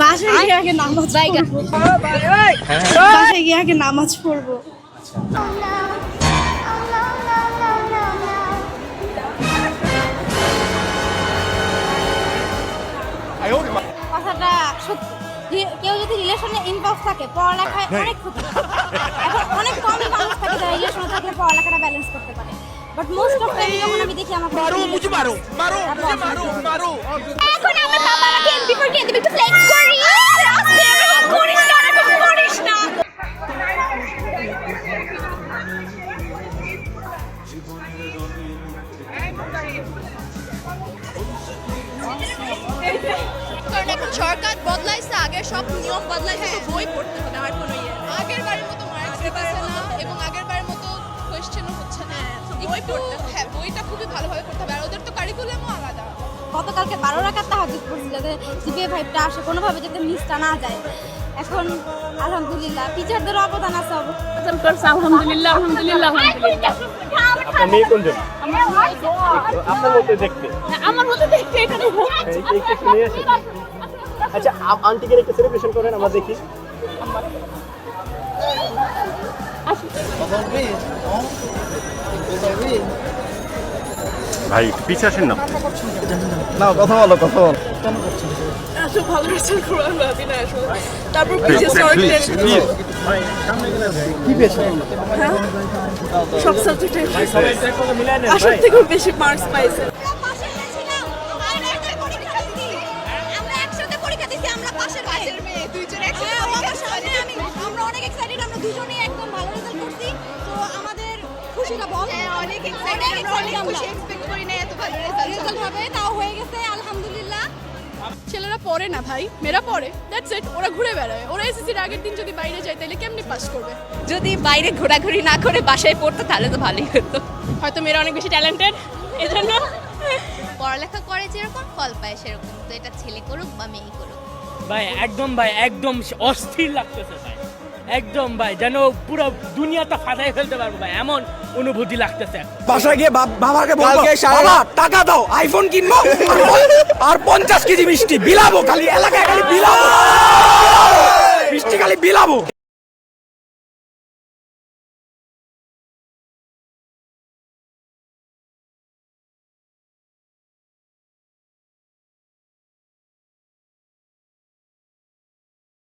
বাসায় গিয়ে আগে নামাজ পড়বো। বাসায় গিয়ে আগে নামাজ পড়বো। কথাটা সত্যি, কেউ যদি রিলেশনে ইনভলভ থাকে পড়ালেখায় অনেক ক্ষতি। এখন অনেক কমই মানুষ থাকে যারা রিলেশনে থাকলে পড়ালেখাটা ব্যালেন্স করতে পারে। বাট মোস্ট অফ টাইম যখন আমি দেখি আমাকে এখন আমার বাবা আমাকে এমপি করে দিয়ে দিবে, একটু ফ্লেক্স করি। করিস না, এরকম করিস না। কারণ এখন সরকার বদলাইছে, আগের সব নিয়ম বদলাইছে, তো বই পড়তে হবে আর কোনো আগের বারের মতো মার্কস দিতেছে না এবং আগের বারের মতো কোয়েশ্চেনও হচ্ছে না। বই পড়তে হবে, হ্যাঁ বইটা খুবই ভালোভাবে পড়তে হবে। আর ওদের তো কারিকুলামও আলাদা। গতকালকে 12 রাকাত তাহাজ্জুদ পড়ছি যাতে জিপিএ 5টা আসে, কোনোভাবে যাতে মিসটা না যায়। এখন আলহামদুলিল্লাহ টিচারদের অবদান আছে। আলহামদুলিল্লাহ আলহামদুলিল্লাহ আলহামদুলিল্লাহ। আপনার মেয়ে কোনজন? আপনার মতো দেখতে। আমার মতো দেখতে এখানে একটু নিয়ে আসেন। আচ্ছা আন্টিকে একটু সেলিব্রেশন করেন, আমরা দেখি। ভাই পিছে আসেন না। না কথা বলো, কথা বলো। আসলে ভালো রেজাল্ট করার ভাবি না আসলে। তারপর পিছিয়ে সরি কি পেয়েছো? সব সাবজেক্টে সবাই মিলাই নেন আসার ভাই। থেকেও বেশি মার্কস পাইছে। আমরা একসাথে পরীক্ষা দিছি, আমরা পাশের মেয়ে দুইজন একসাথে পরীক্ষা দিছি। আমরা অনেক এক্সাইটেড, আমরা দুজনেই একদম ভালো রেজাল্ট করছি। তো আমাদের খুশিটা বল। অনেক এক্সাইটেড, আমরা অনেক খুশি, এক্সপেক্ট করি না এত ভালো রেজাল্ট হবে। তাও হয়ে গেছে আলহামদুলিল্লাহ। ছেলেরা পড়ে না ভাই, মেয়েরা পড়ে, দ্যাটস ইট। ওরা ঘুরে বেড়ায়। ওরা এসএসসির আগের দিন যদি বাইরে যায় তাহলে কেমনে পাস করবে? যদি বাইরে ঘোরাঘুরি না করে বাসায় পড়তো তাহলে তো ভালোই হতো। হয়তো মেয়েরা অনেক বেশি ট্যালেন্টেড, এজন্য পড়ালেখা করে যেরকম ফল পায় সেরকম, তো এটা ছেলে করুক বা মেয়ে করুক। ভাই একদম অস্থির লাগতেছে ভাই, একদম ভাই যেন পুরো দুনিয়াটা ফাটাই ফেলতে পারবো ভাই, এমন অনুভূতি লাগতেছে। বাসায় গিয়ে বাবাকে বলবো, বাবা টাকা দাও, আইফোন কিনবো আর 50 কেজি মিষ্টি বিলাবো, খালি এলাকায় খালি বিলাবো, মিষ্টি খালি বিলাবো।